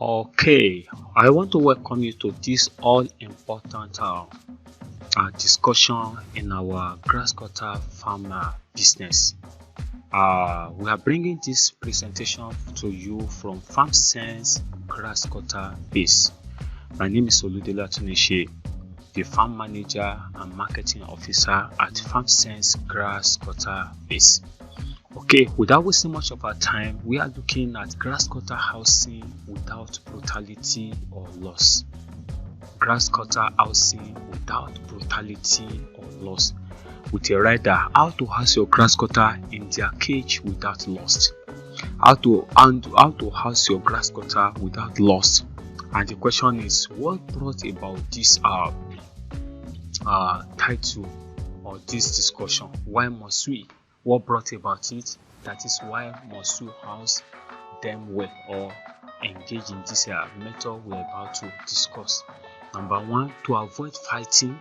Okay, I want to welcome you to this all important discussion in our Grasscutter farm business. We are bringing this presentation to you from Farmsense Grasscutter base. My name is Oludele Atunishe, the farm manager and marketing officer at Farmsense Grasscutter base. Okay, without wasting much of our time, we are looking at grasscutter housing without brutality or loss. Grasscutter housing without brutality or loss. With a rider, how to house your grasscutter in their cage without loss. How to house your grasscutter without loss. And the question is, what brought about this title or this discussion? Why must we? What brought about it? That is, why must you house them well or engage in this method we're about to discuss. Number one, to avoid fighting,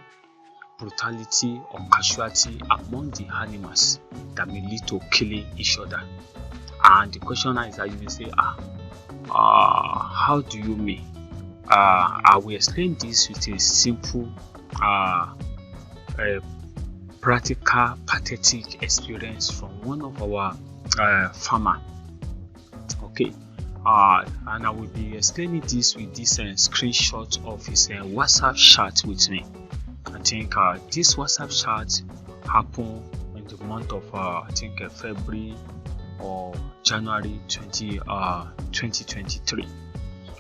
brutality or casualty among the animals that may lead to killing each other. And the question is that you may say, how do you mean? I will explain this with a simple practical pathetic experience from one of our farmer. Okay, and I will be explaining this with this screenshot of his WhatsApp chat with me. I think this WhatsApp chat happened in the month of February or January 2023.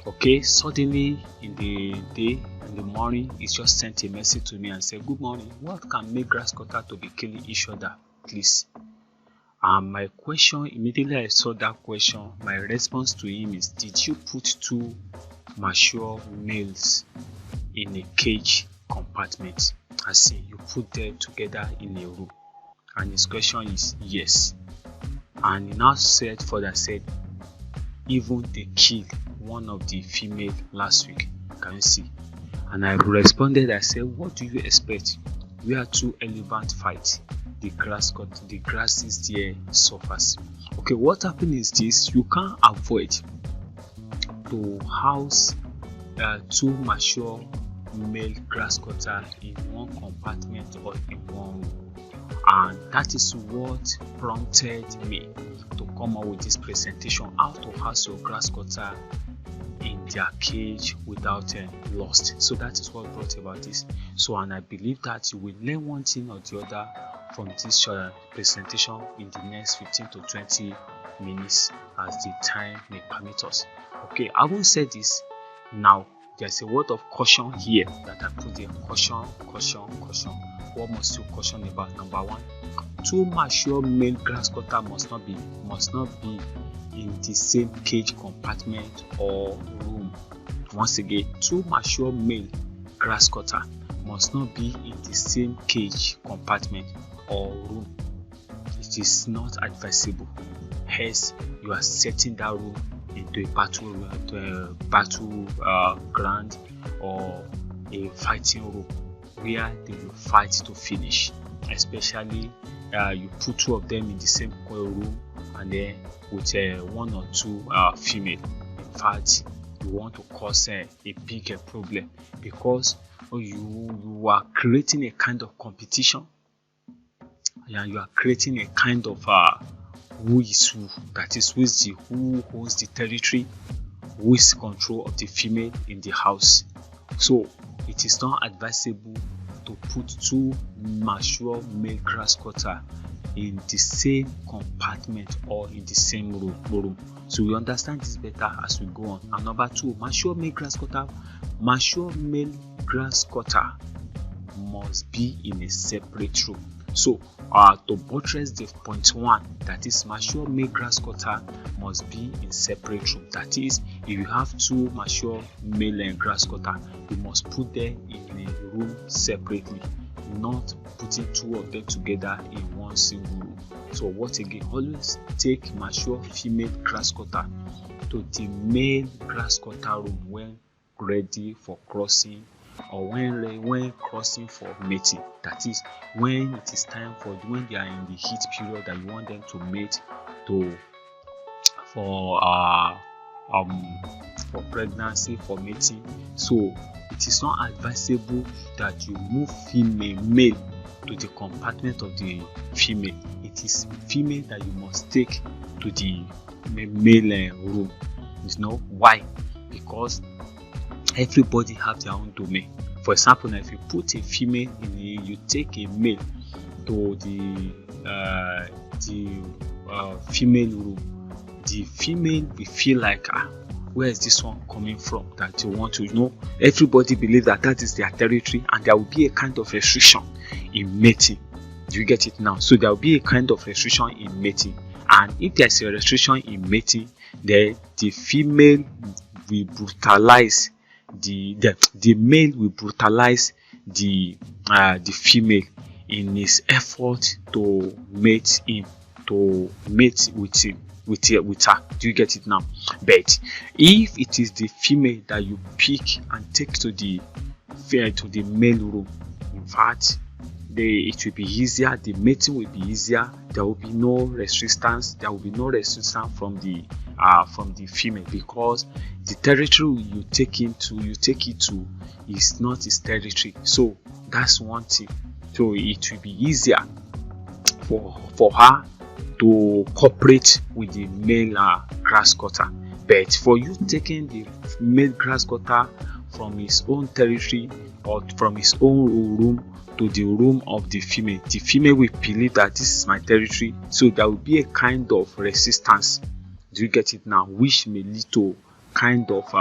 Okay, suddenly in the morning, he just sent a message to me and said, "Good morning, what can make grasscutter to be killing each other, please?" And my question, immediately I saw that question, my response to him is, did you put two mature males in a cage compartment? I say you put them together in a room. And his question is yes. And he now said even they killed one of the female last week. Can you see? And I responded, I said, what do you expect? We are two elephant fight. The grasses there suffers. Okay, what happened is this: you can't avoid to house two mature male grasscutter in one compartment or in one room. And that is what prompted me to come up with this presentation: how to house your grasscutter in their cage without lost. So that is what brought about this. So, and I believe that you will learn one thing or the other from this presentation in the next 15 to 20 minutes as the time may permit us. Okay, I won't say this now. There's a word of caution here that I put there. Caution. What must you caution about? Number one, two mature male grasscutter must not be in the same cage compartment or room. Once again, two mature male grasscutter must not be in the same cage compartment or room. It is not advisable. Hence, you are setting that room into a battle ground or a fighting room where they will fight to finish. Especially, you put two of them in the same room and then with one or two female. In fact, you want to cause a bigger problem because you are creating a kind of competition. And you are creating a kind of who is who. That is, who owns the territory, who is control of the female in the house. So it is not advisable to put two mature male grasscutter in the same compartment or in the same room. So we understand this better as we go on. And number two, mature male grasscutter must be in a separate room. So to buttress the point one, that is, mature male grasscutter must be in separate room. That is, if you have two mature male grasscutter, you must put them in a room separately, not putting two of them together in one single room. So what again? Always take mature female grasscutter to the male grasscutter room when ready for crossing or when crossing for mating. That is, when it is time when they are in the heat period that you want them to mate for for pregnancy, for mating. So it is not advisable that you move male to the compartment of the female. It is female that you must take to the male room. You know why? Because everybody have their own domain. For example, now if you put a female in you take a male to the female room, the female will feel like, where is this one coming from? That you want to know. Everybody believe that is their territory, and there will be a kind of restriction in mating. Do you get it now? So there will be a kind of restriction in mating, and if there's a restriction in mating, then the female will brutalize the male will brutalize the female in his effort to mate with her. Do you get it now? But if it is the female that you pick and take to the male room, in fact, it will be easier. The mating will be easier. There will be no resistance. There will be no resistance from the female, because the territory you take it to is not his territory. So that's one thing. So it will be easier for her to cooperate with the male grasscutter. But for you taking the male grasscutter from his own territory or from his own room to the room of the female will believe that this is my territory. So there will be a kind of resistance. Do you get it now? Which may lead to kind of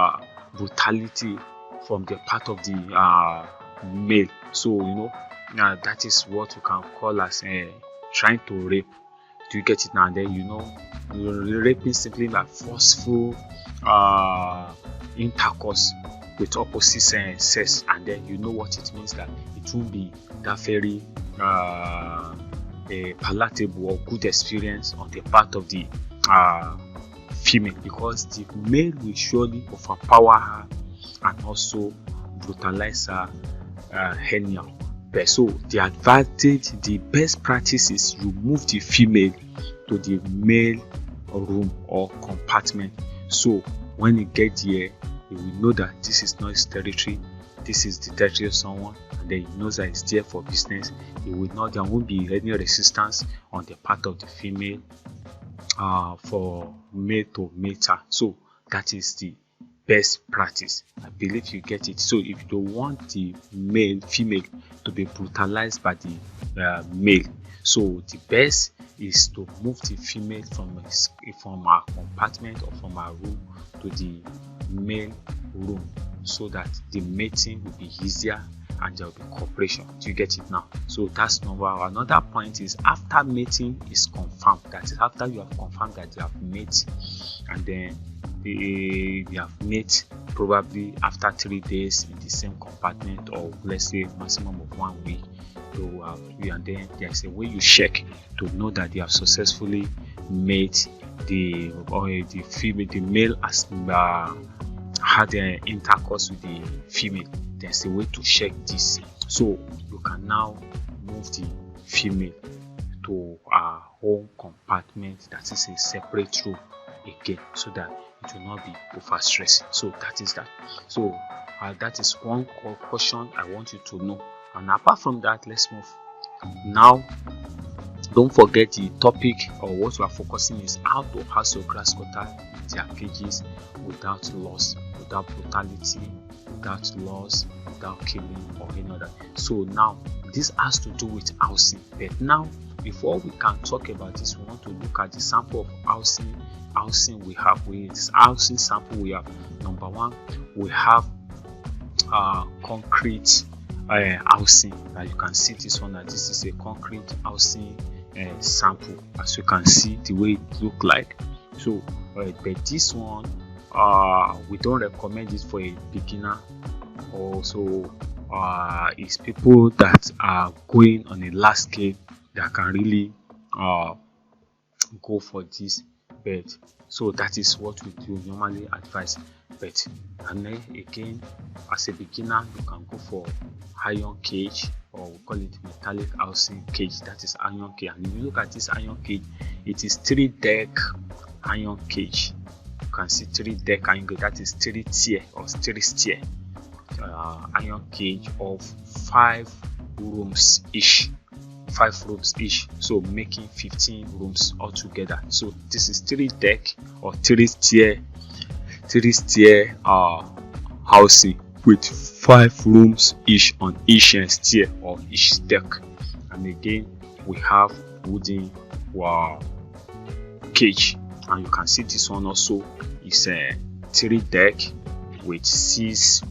brutality from the part of the male. So that is what you can call as trying to rape. Do you get it now? And then raping simply like forceful intercourse with opposite sex, and then you know what it means, that it won't be that very palatable or good experience on the part of the female, because the male will surely overpower her and also brutalize her anyhow. But so the best practice is you move the female to the male room or compartment. So when you get there, you will know that this is not his territory, this is the territory of someone, and then he knows that it's there for business. There won't be any resistance on the part of the female for male to mate her. So that is the best practice. I believe you get it. So if you don't want the female to be brutalized by the male, so the best is to move the female from our compartment or from our room to the male room, so that the mating will be easier and there will be cooperation. Do you get it now? So that's number one. Another point is after mating is confirmed, that is after you have confirmed that you have mate, and then they have met probably after 3 days in the same compartment, or let's say maximum of 1 week. So and then there's a way you check to know that they have successfully made the male has had an intercourse with the female. There's a way to check this. So you can now move the female to our home compartment, that is a separate room again, so that it will not be overstressed. So that is that. So that is one caution I want you to know. And apart from that, let's move. Now, don't forget the topic or what we are focusing is how to house your grasscutter in their cages without loss, without brutality, without loss, without killing or any other. So now this has to do with housing. But now, before we can talk about this, we want to look at the sample of housing we have. With this housing sample we have, number one, we have concrete housing. Now you can see this one, that this is a concrete housing sample, as you can see the way it look like. So but this one we don't recommend it for a beginner. Also it's people that are going on a large scale that can really go for this. But so that is what we do normally advise. But and then again, as a beginner, you can go for iron cage, or we call it metallic housing cage. That is iron cage. And if you look at this iron cage, it is 3-deck iron cage. can see 3 deck angle, that is 3 tier or 3 tier iron cage of 5 rooms each, so making 15 rooms altogether. So this is 3 deck or 3 tier housing with 5 rooms each on each tier or each deck. And again we have wooden cage, and you can see this one also is a 3 deck with 6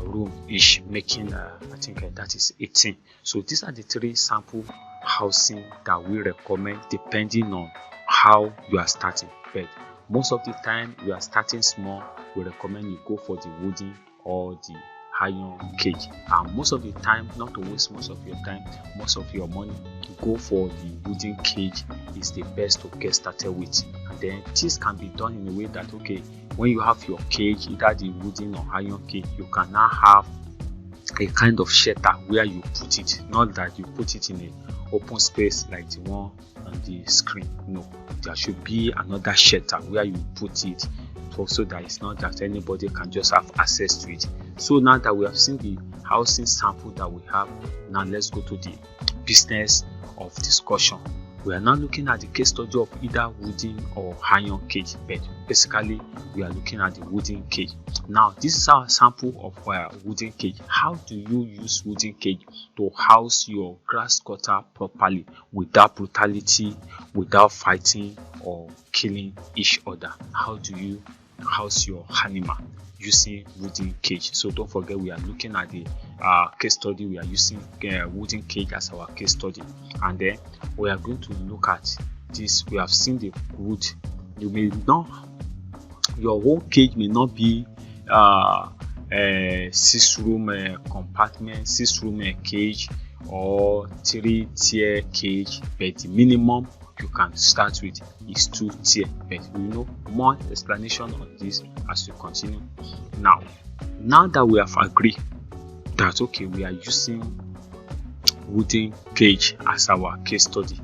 room each, making I think that is 18. So these are the 3 sample housing that we recommend depending on how you are starting. But most of the time you are starting small, we recommend you go for the wooden or the iron cage. And most of the time, not to waste most of your time, most of your money, go for the wooden cage is the best to get started with. And then this can be done in a way that, okay, when you have your cage, either the wooden or iron cage, you can now have a kind of shelter where you put it, not that you put it in an open space like the one on the screen. No, there should be another shelter where you put it, so that it's not that anybody can just have access to it. So now that we have seen the housing sample that we have, now let's go to the business of discussion. We are now looking at the case study of either wooden or iron cage, but basically we are looking at the wooden cage. Now this is our sample of wooden cage. How do you use wooden cage to house your grass cutter properly without brutality, without fighting or killing each other? How do you house your animal using wooden cage? So don't forget, we are looking at the case study. We are using wooden cage as our case study, and then we are going to look at this. We have seen the wood. You may not, your whole cage may not be a 6-room compartment, 6-room cage or 3-tier cage, but the minimum you can start with is 2 tier. But we know more explanation on this as we continue. Now that we have agreed that, okay, we are using wooden cage as our case study,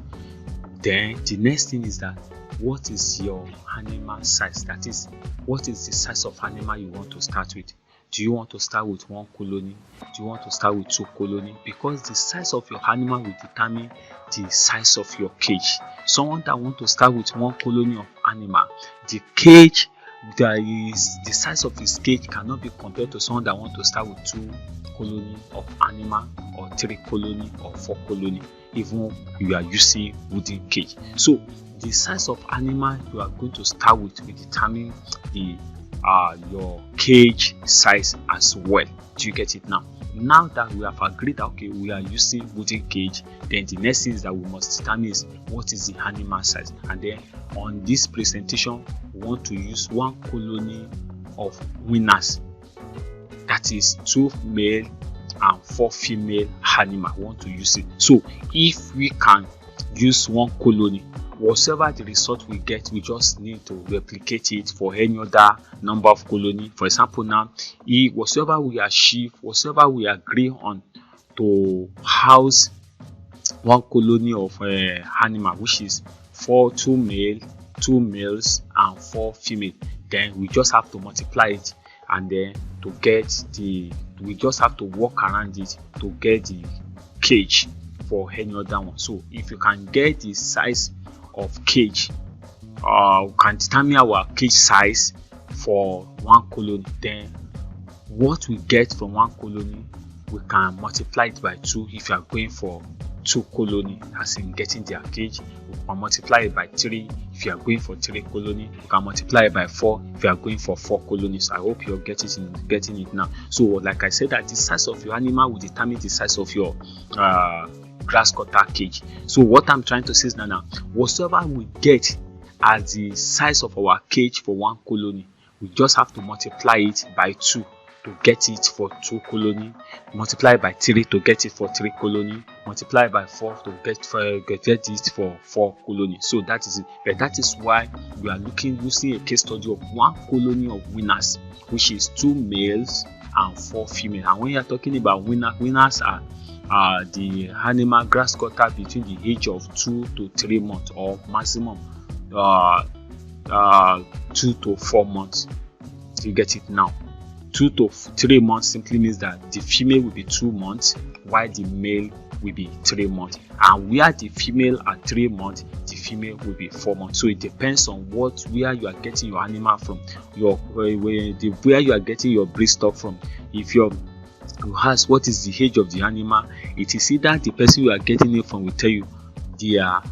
then the next thing is that, what is your animal size? That is, what is the size of animal you want to start with? Do you want to start with 1 colony? Do you want to start with 2 colony? Because the size of your animal will determine the size of your cage. Someone that want to start with 1 colony of animal, the cage, the size of his cage cannot be compared to someone that want to start with 2 colony of animal or 3 colony or 4 colony, even you are using wooden cage. So the size of animal you are going to start with will determine the your cage size as well. Do you get it now? Now that we have agreed that, okay, we are using wooden cage, then the next thing is that we must determine is what is the animal size. And then on this presentation, we want to use 1 colony of weaners, that is 2 male and 4 female animal. We want to use it. So if we can use 1 colony, whatever the result we get, we just need to replicate it for any other number of colony. For example, now, whatever we achieve, whatever we agree on to house 1 colony of animal, which is 2 male, 2 males and 4 female, then we just have to multiply it, and then to get we just have to walk around it to get the cage for any other one. So if you can get the size of cage, we can determine our cage size for 1 colony, then what we get from 1 colony we can multiply it by 2 if you are going for 2 colony, as in getting their cage. We can multiply it by 3 if you are going for 3 colony. You can multiply it by 4 if you are going for 4 colonies. I hope you're getting it now. So like I said, that the size of your animal will determine the size of your grass cutter cage. So what I'm trying to say is now, whatever we get as the size of our cage for 1 colony, we just have to multiply it by 2 to get it for 2 colony, multiply by 3 to get it for 3 colony, multiply by 4 to get it for 4 colony. So that is it. But that is why we are using a case study of 1 colony of weaners, which is 2 males and 4 females. And when you are talking about weaners are the animal grass cutter between the age of 2 to 3 months, or maximum 2 to 4 months. You get it now? 2 to 3 months simply means that the female will be 2 months while the male will be 3 months, and where the female are 3 months, the female will be 4 months. So it depends on where you are getting your animal from, where you are getting your breed stock from. If you ask what is the age of the animal, it is either the person you are getting it from will tell you they are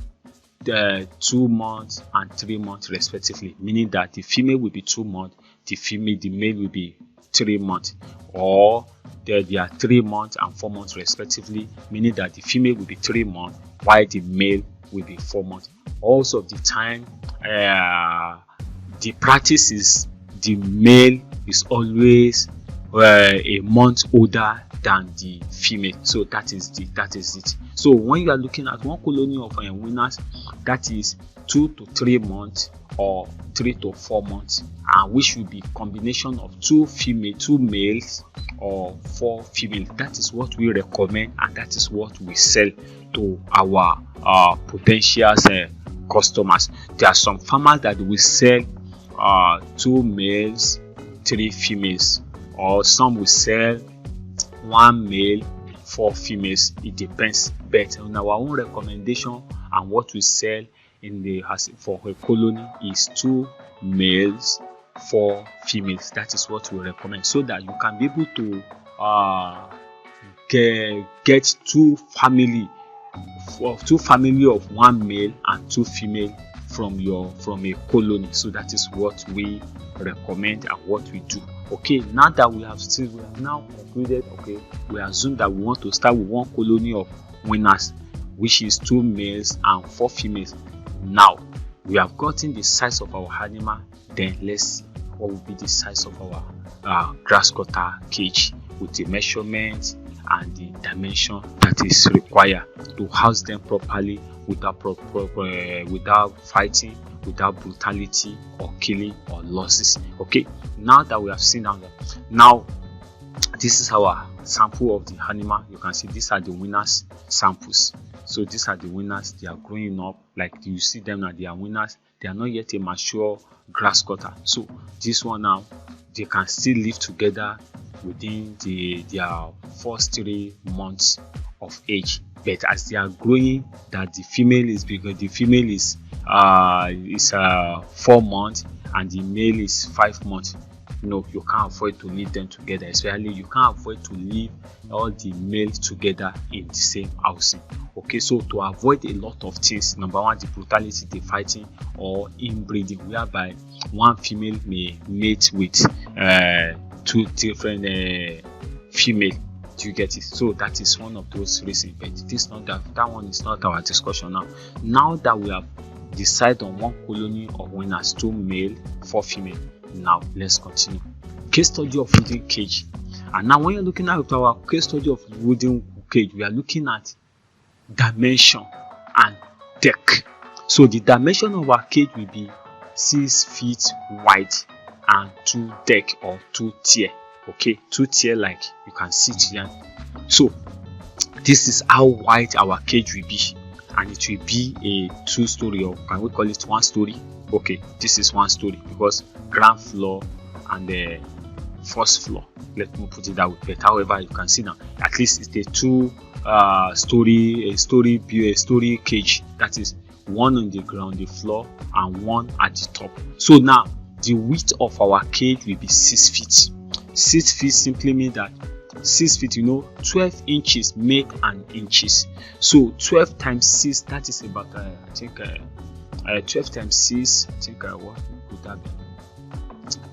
2 months and 3 months respectively, meaning that the female will be 2 months, the male will be 3 months, or they are 3 months and 4 months respectively, meaning that the female will be 3 months while the male will be 4 months. Also of the time, the practice is the male is always a month older than the female. So that is it. So when you are looking at one colony of weaners, that is 2 to 3 months or 3 to 4 months, and which will be combination of 2 males or 4 females. That is what we recommend, and that is what we sell to our potential customers. There are some farmers that will sell 2 males, 3 females, or some will sell 1 male, 4 females. It depends, but on our own recommendation and what we sell for a colony is 2 males, 4 females. That is what we recommend, so that you can be able to get 2 family of 1 male and 2 female from a colony. So that is what we recommend and what we do. Okay, now that we have now concluded, okay, we assume that we want to start with one colony of weaners, which is 2 males and 4 females. Now we have gotten the size of our animal, then let's see what will be the size of our Grasscutter cage with the measurements and the dimension that is required to house them properly without fighting, without brutality or killing or losses. Okay, now that we have seen that, now this is our sample of the animal. You can see these are the weaners samples. So these are the weaners. They are growing up, like you see them now. They are weaners. They are not yet a mature Grasscutter. So this one now, they can still live together within their first 3 months of age. But as they are growing, that the female is bigger. The female is 4 months and the male is 5 months. You can't afford to leave them together. Especially you can't afford to leave all the males together in the same housing. Okay, so to avoid a lot of things, number one, the brutality, the fighting or inbreeding, whereby one female may mate with 2 different female. Do you get it? So that is one of those reasons, but it is not that one is not our discussion now. Now that we have decided on one colony of weaners, 2 male, 4 female, now let's continue. Case study of wooden cage. And now when you're looking at our case study of wooden cage, we are looking at dimension and depth. So the dimension of our cage will be 6 feet wide and 2 deck or 2 tier. Okay, 2 tier like you can see here. So this is how wide our cage will be, and it will be a 2-story, or can we call it 1 story? Okay, this is 1 story because ground floor and the first floor. Let me put it that way. But however, you can see now at least it's a 2-story cage. That is 1 on the ground, the floor, and 1 at the top. So now the width of our cage will be 6 feet. 6 feet simply means that 6 feet, 12 inches make an inches. So 12 times 6, that is about 12 times 6, what would that be?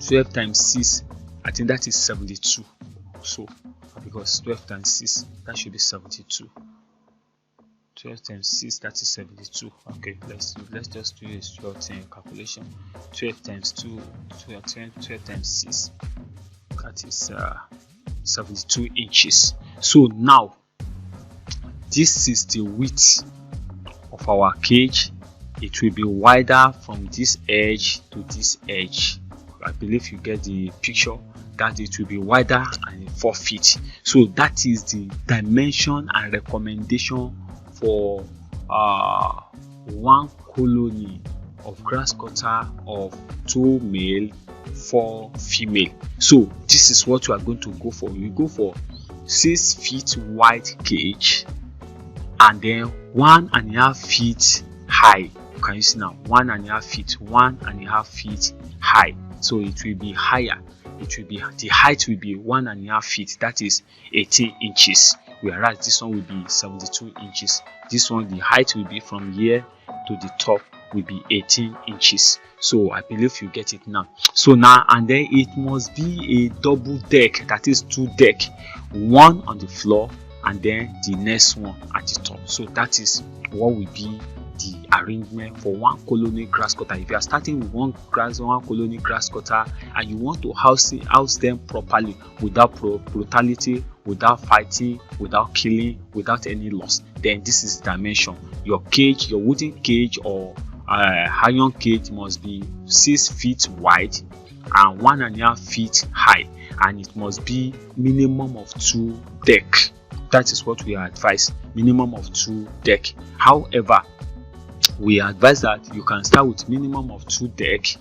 12 times 6, I think that is 72. So because 12 times 6, that should be 72. 12 times 6, that is 72. Okay, let's just do a short calculation. 12 times 2, 12 times 6, that is 72 inches. So now this is the width of our cage. It will be wider from this edge to this edge. I believe you get the picture, that it will be wider and 4 feet. So that is the dimension and recommendation for one colony of Grasscutter of 2 male, 4 female. So this is what you are going to go for. You go for 6 feet wide cage and then 1.5 feet high. Can you see now? 1.5 feet, 1.5 feet high. So it will be higher. It will be, the height will be 1.5 feet, that is 18 inches. Whereas this one will be 72 inches. This one, the height will be from here to the top will be 18 inches. So I believe you get it now. So now, and then it must be a double deck, that is 2 deck, one on the floor and then the next one at the top. So that is what will be the arrangement for one colony Grasscutter. If you are starting with one colony Grasscutter and you want to house them properly without brutality, without fighting, without killing, without any loss, then this is the dimension. Your cage, your wooden cage or iron cage must be 6 feet wide and 1.5 feet high, and it must be minimum of 2 deck. That is what we advise, minimum of 2 deck. However, we advise that you can start with minimum of 2 deck,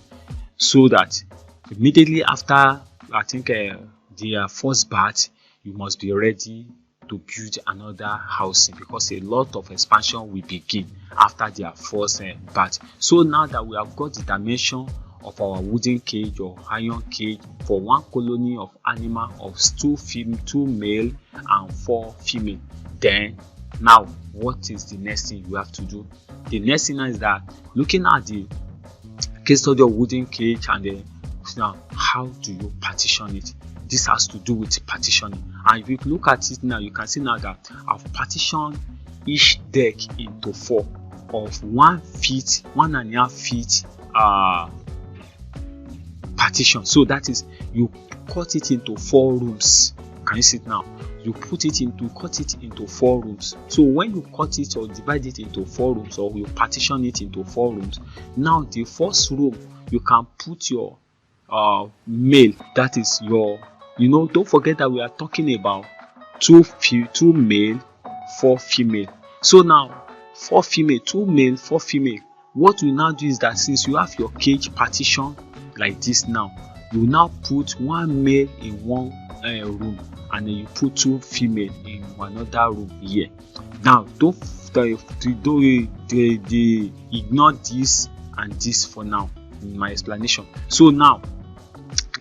so that immediately after, I think their first bath, you must be ready to build another housing, because a lot of expansion will begin after their first bath. So now that we have got the dimension of our wooden cage or iron cage for one colony of animal of 2 male and 4 female, then now what is the next thing you have to do? The next thing is that, looking at the case study of wooden cage, and then now how do you partition it? This has to do with partitioning. And if you look at it now, you can see now that I've partitioned each deck into 4 of 1 feet, 1.5 feet partition. So that is, you cut it into 4 rooms. Can you see it now? You cut it into 4 rooms. So when you cut it or divide it into 4 rooms, or you partition it into 4 rooms, now the first room you can put your male, that is your, don't forget that we are talking about 2 male, 4 female. So now 4 female, 2 male, 4 female. What we now do is that, since you have your cage partition like this now, you now put 1 male in one room, and then you put 2 female in another room here. Now don't ignore this and this for now in my explanation. So now,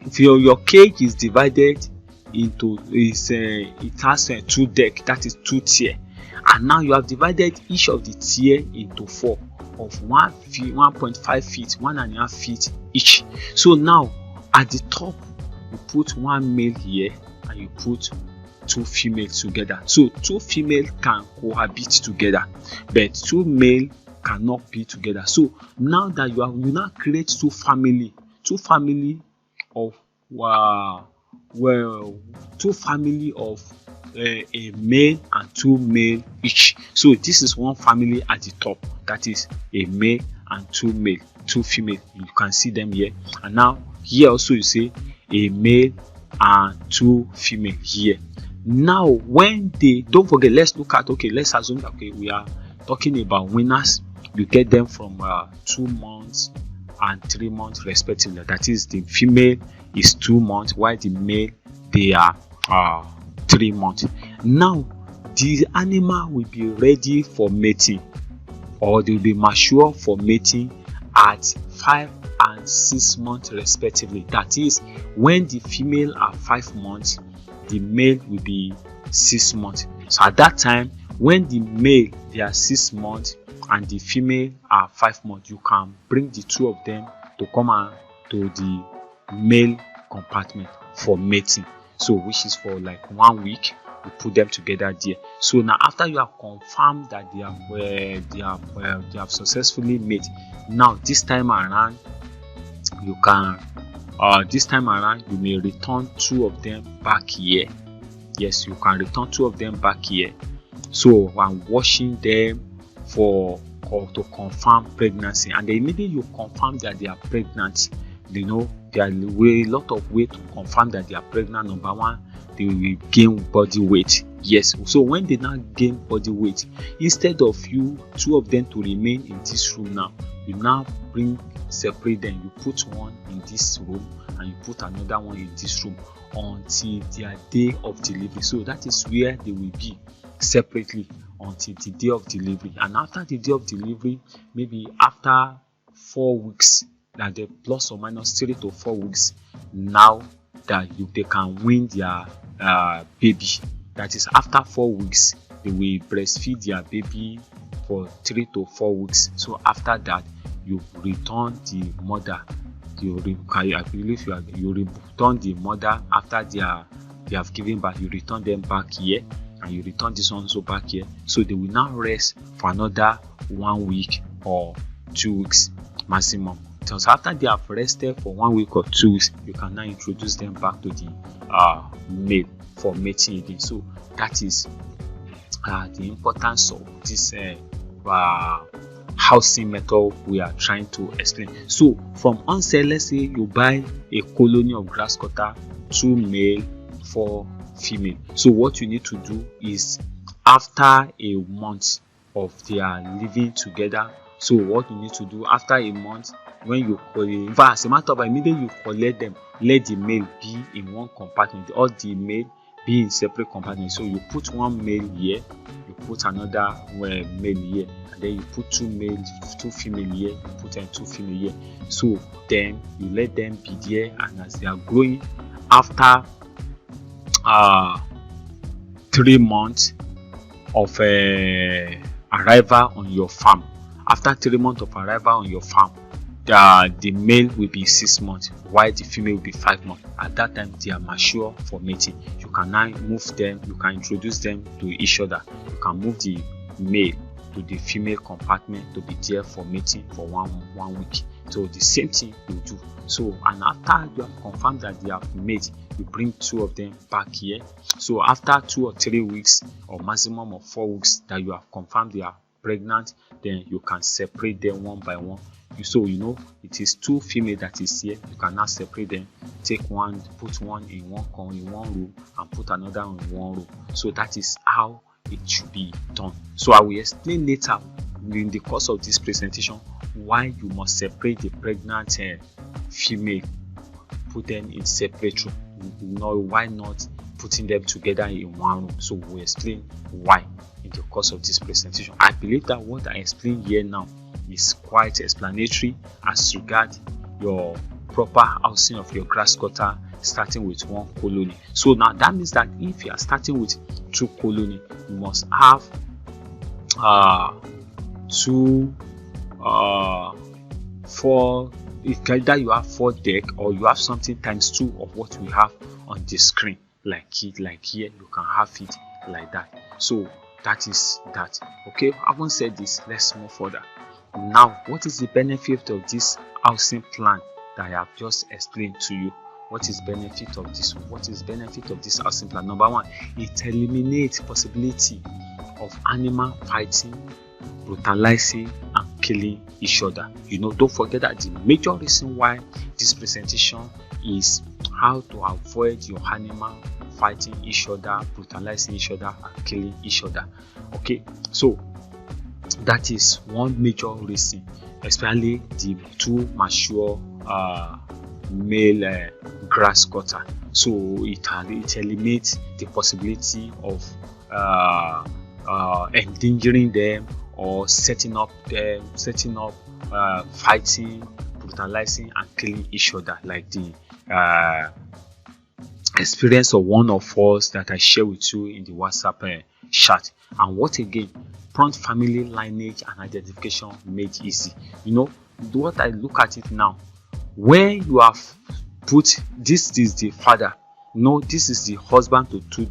if your cage is divided into, it has 2 deck, that is 2 tier, and now you have divided each of the tier into 4 of 1.5 feet, 1.5 feet each. So now at the top you put 1 male here and you put 2 females together. So 2 female can cohabit together, but 2 male cannot be together. So now that you now create 2 family of a male and 2 male each. So this is one family at the top, that is a male and 2 male, 2 female. You can see them here. And now here also you say a male and 2 female here. Now when they, don't forget, let's look at, let's assume that we are talking about weaners. You get them from 2 months and 3 months respectively. That is, the female is 2 months while the male, they are 3 months. Now the animal will be ready for mating, or they will be mature for mating at 5 and 6 months respectively. That is, when the female are 5 months, the male will be 6 months. So at that time, when the male, they are 6 months and the female are 5 months, you can bring the 2 of them to come to the male compartment for mating. So which is for like 1 week, you put them together there. So now after you have confirmed that they have successfully mate, now this time around you can you may return 2 of them back here. Yes, you can return 2 of them back here. So I'm washing them to confirm pregnancy, and then immediately you confirm that they are pregnant, there are a lot of ways to confirm that they are pregnant. Number 1, they will gain body weight. Yes, so when they now gain body weight, instead of 2 of them to remain in this room, now you now separate them. You put one in this room and you put another one in this room until their day of delivery. So that is where they will be separately until the day of delivery. And after the day of delivery, maybe after 4 weeks, that they plus or minus 3 to 4 weeks, now that they can wean their baby. That is, after 4 weeks, they will breastfeed their baby for 3 to 4 weeks. So after that, you return the mother. You return the mother after they have given birth. You return them back here, and you return this one also back here. So they will now rest for another 1 week or 2 weeks maximum. So after they have rested for 1 week or 2 weeks, you can now introduce them back to the male for mating again. So that is the importance of this housing method we are trying to explain. So from onset, let's say you buy a colony of grasscutter, 2 male, 4 female. So what you need to do is, after a month of their living together, so what you need to do after a month, when you as a matter of immediately you collect them, let the male be in one compartment, or the male be in separate compartments. So you put one male here, you put another male here, and then you put 2 males, 2 female here, you put 2 female here. So then you let them be there, and as they are growing, after 3 months of arrival on your farm, after 3 months of arrival on your farm, the male will be 6 months, while the female will be 5 months. At that time, they are mature for mating. You can now move them, you can introduce them to each other. You can move the male to the female compartment to be there for mating for one week. So the same thing you do. So, and after you have confirmed that they have mate, you bring 2 of them back here. So after 2 or 3 weeks, or maximum of 4 weeks, that you have confirmed they are pregnant, then you can separate them one by one. So you know it is 2 female that is here. You can now separate them. Take one, put one in one room, and put another in one room. So that is how it should be done. So I will explain later in the course of this presentation why you must separate the pregnant female, put them in separate room. No, why not putting them together in one room? So we'll explain why in the course of this presentation. I believe that what I explain here now is quite explanatory as regard your proper housing of your grasscutter, starting with 1 colony. So now that means that if you are starting with 2 colony, you must have 4. Either you have 4 deck, or you have something times 2 of what we have on the screen, like here. You can have it like that. So that is that. Okay, having said this, let's move further. Now, what is the benefit of this housing plan that I have just explained to you? What is benefit of this? What is benefit of this housing plan? Number 1, it eliminates possibility of animal fighting, brutalizing, and killing each other. You know, don't forget that the major reason why this presentation is how to avoid your animal fighting each other, brutalizing each other, and killing each other. Okay, so that is one major reason, especially the 2 mature male grasscutter. So it eliminates the possibility of endangering them or setting up fighting, brutalizing, and killing each other, like the experience of one of us that I share with you in the WhatsApp chat. And what again? Prompt family lineage and identification made easy. You know, what I look at it now, where you have put this is the father, no, this is the husband to two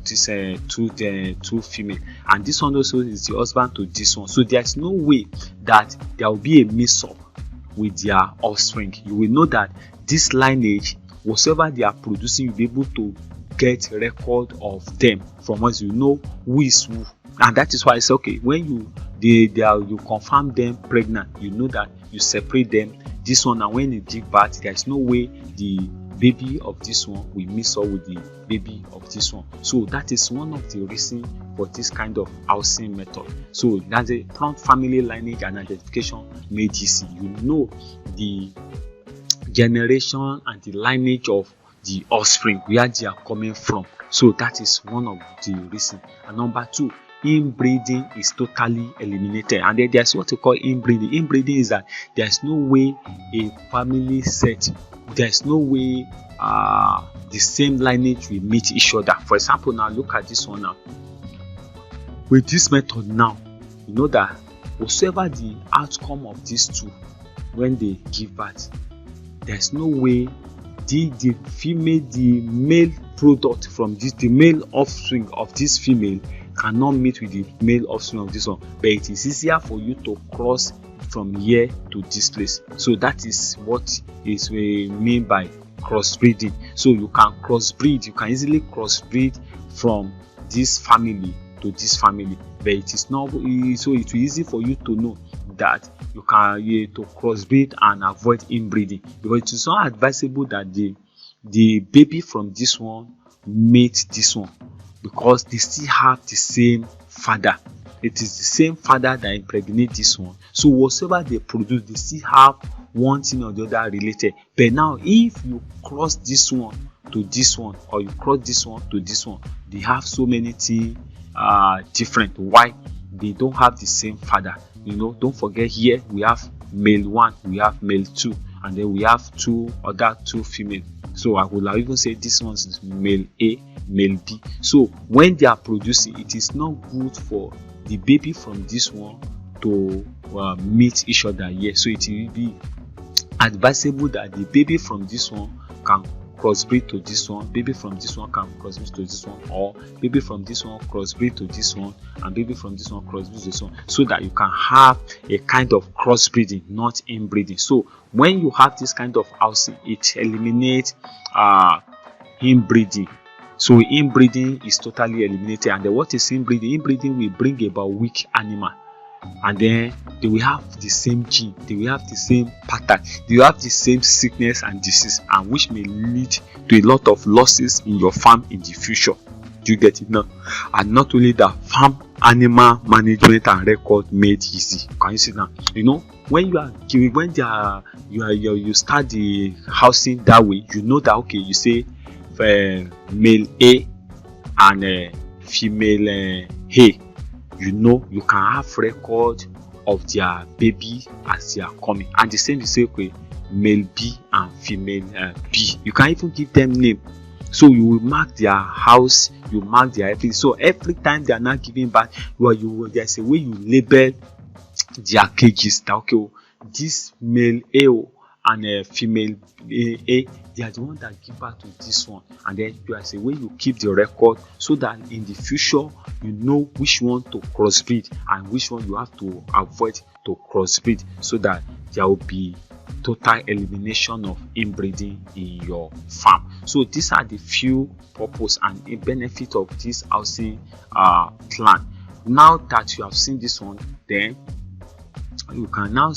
female, and this one also is the husband to this one. So there's no way that there will be a mix up with their offspring. You will know that this lineage, whatever they are producing, you'll be able to get record of them from us. You know who is who. And that is why I say, okay, when you confirm them pregnant, you know that you separate them. This one, and when they give birth, there is no way the baby of this one will mix up with the baby of this one. So that is one of the reasons for this kind of housing method. So that's a plant family lineage and identification made easy. You know the generation and the lineage of the offspring, where they are coming from. So that is one of the reasons. And number two, inbreeding is totally eliminated. And then there's what we call inbreeding. Inbreeding is that there's no way a family set, there's no way the same lineage will meet each other. For example, now look at this one now. With this method now, you know that whatsoever the outcome of these two when they give birth, there's no way the male product from this, the male offspring of this female cannot meet with the male offspring of this one. But it is easier for you to cross from here to this place. So that is what is we mean by crossbreeding. So you can crossbreed, you can easily crossbreed from this family to this family, but it is not so it will be easy for you to know that you can to crossbreed and avoid inbreeding, because it is not advisable that the baby from this one mate this one, because they still have the same father. It is the same father that impregnate this one. So whatever they produce, they still have one thing or the other related. But now if you cross this one to this one, or you cross this one to this one, they have so many things different. Why? They don't have the same father. You know, don't forget, here we have male 1, we have male 2, and then we have other two female. So I would even say this one is male A, male B. So when they are producing, it is not good for the baby from this one to meet each other here. So it will be advisable that the baby from this one can crossbreed to this one, baby from this one can crossbreed to this one, or baby from this one crossbreed to this one, and baby from this one crossbreed to this one, so that you can have a kind of crossbreeding, not inbreeding. So when you have this kind of housing, it eliminates inbreeding. So inbreeding is totally eliminated. And then what is inbreeding? Inbreeding will bring about weak animal, and then they will have the same gene, they will have the same pattern, they will have the same sickness and disease, and which may lead to a lot of losses in your farm in the future. Do you get it now? And not only that, farm animal management and record made easy. Can you see now? You know, when you are giving, when they are you start the housing that way, you know that okay, you say male A and female A. You know, you can have record of their baby as they are coming, and the same you say okay, male B and female B. You can even give them name. So you will mark their house, you mark their everything. So every time they are not giving birth, there's a way you label their cages. That okay, this male A and female A, they are the ones that give birth to this one, and then there's a way you keep the record, so that in the future you know which one to crossbreed and which one you have to avoid to crossbreed, so that there will be total elimination of inbreeding in your farm. So these are the few purpose and benefit of this housing plan. Now that you have seen this one, then you can now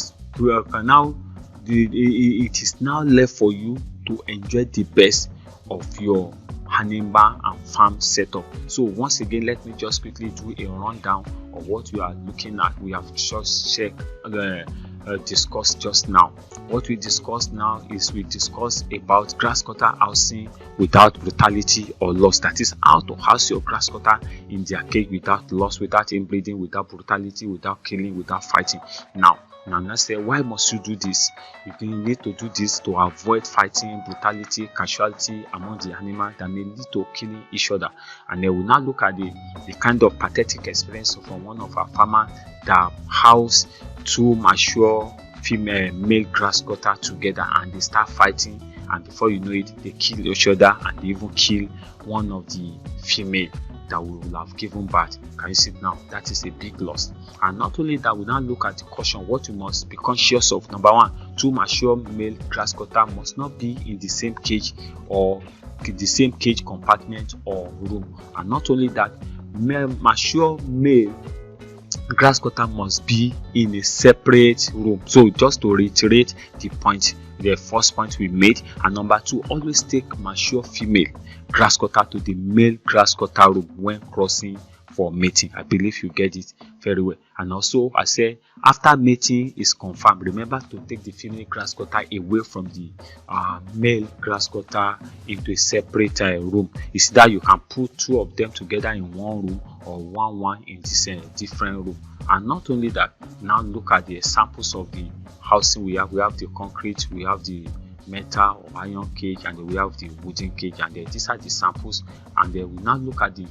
it is now left for you to enjoy the best of your animal and farm setup. So once again, let me just quickly do a rundown of what we are looking at. We have just discussed just now. What we discussed now is we discussed about grasscutter housing without brutality or loss. That is how to house your grasscutter in their cage without loss, without inbreeding, without brutality, without killing, without fighting. Now let's say, why must you do this? You need to do this to avoid fighting, brutality, casualty among the animal that may lead to killing each other. And then we'll now look at the kind of pathetic experience from one of our farmers that housed two mature male grasscutter together, and they start fighting, and before you know it, they kill each other, and they even kill one of the female that we will have given birth. Can you see now? That is a big loss. And not only that, we now look at the caution, what you must be conscious of. Number one, two mature male grasscutter must not be in the same cage or the same cage compartment or room. And not only that, mature male grass cutter must be in a separate room. So just to reiterate the point, the first point we made, and number 2, always take mature female grass cutter to the male grass cutter room when crossing for mating. I believe you get it very well. And also, I said after mating is confirmed, remember to take the female grass cutter away from the male grass cutter into a separate room. It's that you can put 2 of them together in one room, or one in this different room. And not only that, now look at the samples of the housing we have. We have the concrete, we have the metal or iron cage, and then we have the wooden cage, and then these are the samples. And then we now look at the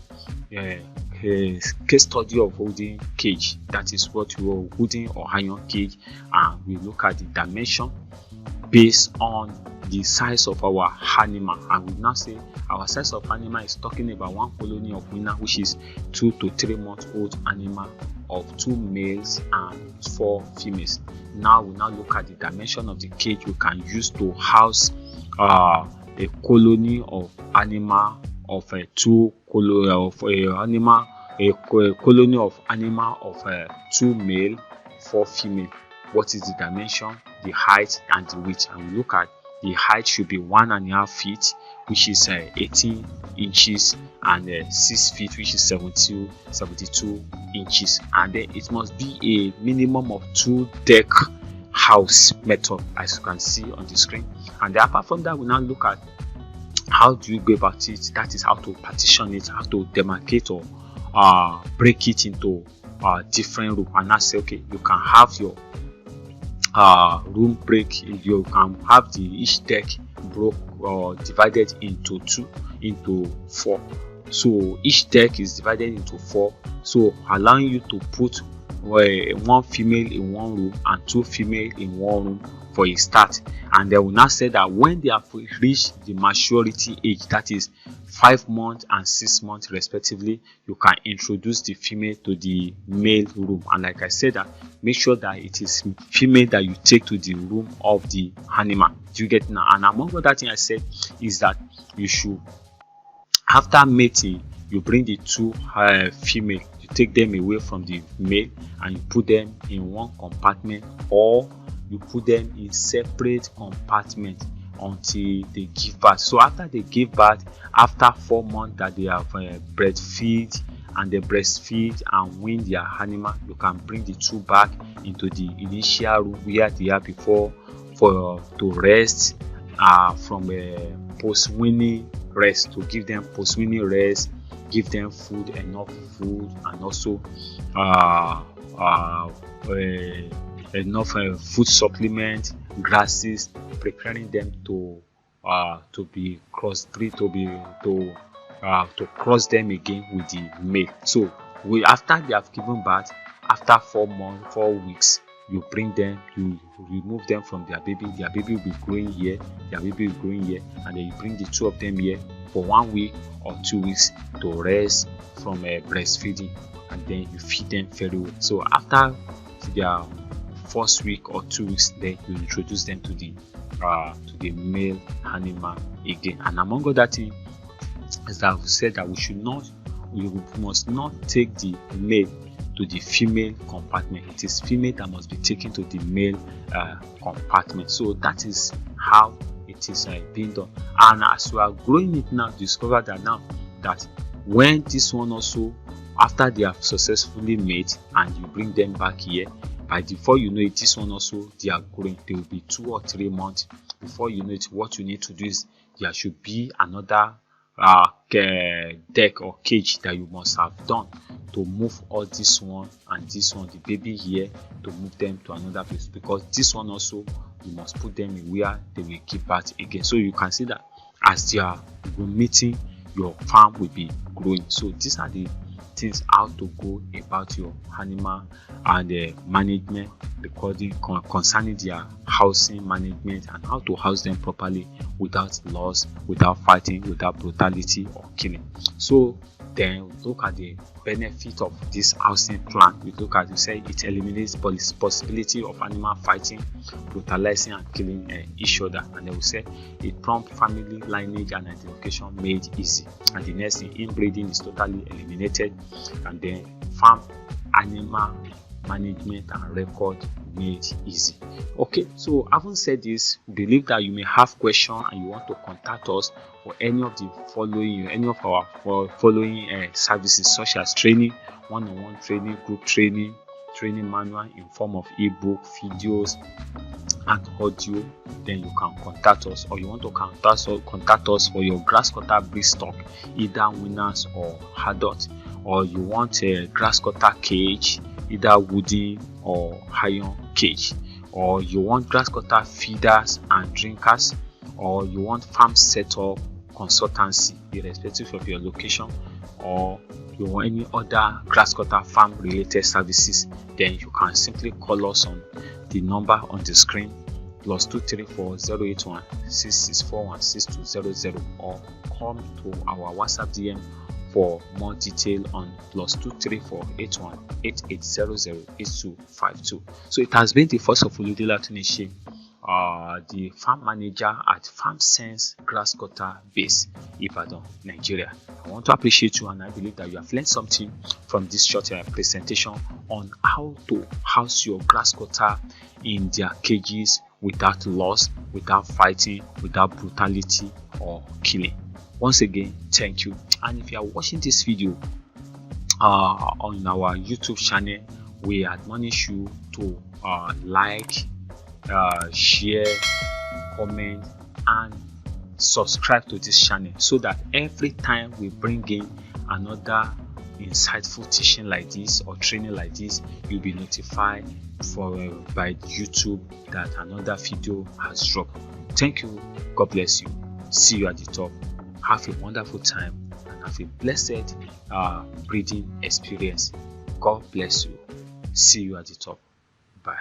case study of wooden cage, that is what we call wooden or iron cage, and we look at the dimension based on the size of our animal. And we now say our size of animal is talking about 1 colony of winner, which is 2 to 3 months old animal of 2 males and 4 females. Now we now look at the dimension of the cage we can use to house a colony of animal of a colony of animal of 2 male, 4 female. What is the dimension, the height, and the width? And we look at the height should be 1.5 feet, which is 18 inches, and 6 feet, which is 72 inches. And then it must be a minimum of 2 deck house method, as you can see on the screen. And then apart from that, we now look at how do you go about it. That is how to partition it, how to demarcate or break it into different room. And I say, okay, you can have your room break, you can have each deck broke or divided into 4. So each deck is divided into 4, so allowing you to put 1 female in one room and 2 female in one room for a start. And they will now say that when they have reached the maturity age, that is 5 months and 6 months respectively, you can introduce the female to the male room. And like I said, that make sure that it is female that you take to the room of the animal. Do you get now? And among other things I said is that you should, after mating, you bring the 2 female, you take them away from the male and you put them in one compartment, or you put them in separate compartment until they give birth. So after they give birth, after 4 months that they have breastfeed and wean their animal, you can bring the 2 back into the initial room where they are before to rest from a post-weaning rest, to give them post-weaning rest, give them food, enough food, and also enough food supplement, grasses, preparing them to be crossbreed, to cross them again with the male. So after they have given birth, after 4 weeks, you bring them, you remove them from their baby will be growing here, and then you bring the 2 of them here for 1 week or 2 weeks to rest from breastfeeding, and then you feed them very well. So after their first week or 2 weeks, then you introduce them to the male animal again. And among other things, as I've said, that we must not take the male to the female compartment. It is female that must be taken to the male compartment. So that is how it is being done. And as you are growing it now, discover that when this one also, after they have successfully mate and you bring them back here, by default, you know it, this one also, they are growing. They will be 2 or 3 months. Before you know it, what you need to do is there should be another deck or cage that you must have done to move all this one and this one, the baby here, to move them to another place, because this one also you must put them in where they will give birth again. So you can see that as they are meeting, your farm will be growing. So these are the things how to go about your animal and management, concerning their housing management, and how to house them properly without loss, without fighting, without brutality or killing. So then look at the benefit of this housing plan. We look at, we say it eliminates possibility of animal fighting, brutalizing and killing each other. And then we say it prompts family lineage and identification made easy. And the next thing, inbreeding is totally eliminated, and then farm animal management and record made easy. Okay, so having said this, believe that you may have questions and you want to contact us for any of the following, any of our following services, such as training, one-on-one training, group training, training manual in form of ebook, videos and audio. Then you can contact us, or you want to contact us for your Grasscutter breed stock, either weaners or adult, or you want a Grasscutter cage, either wooden or iron cage, or you want Grasscutter feeders and drinkers, or you want farm setup consultancy irrespective of your location, or you want any other Grasscutter farm related services, then you can simply call us on the number on the screen, +234 081 6641 6200, or come to our WhatsApp DM for more detail on +234 81 8800 8252. So it has been the first of Oludela Tunisia, the farm manager at Farmsense Grasscutter base, Ibadan, Nigeria. I want to appreciate you, and I believe that you have learned something from this short presentation on how to house your Grasscutter in their cages without loss, without fighting, without brutality or killing. Once again, thank you. And if you are watching this video on our YouTube channel, we admonish you to like, share, comment and subscribe to this channel, so that every time we bring in another insightful teaching like this or training like this, you'll be notified by YouTube that another video has dropped. Thank you. God bless you. See you at the top. Have a wonderful time and have a blessed breeding experience. God bless you. See you at the top. Bye.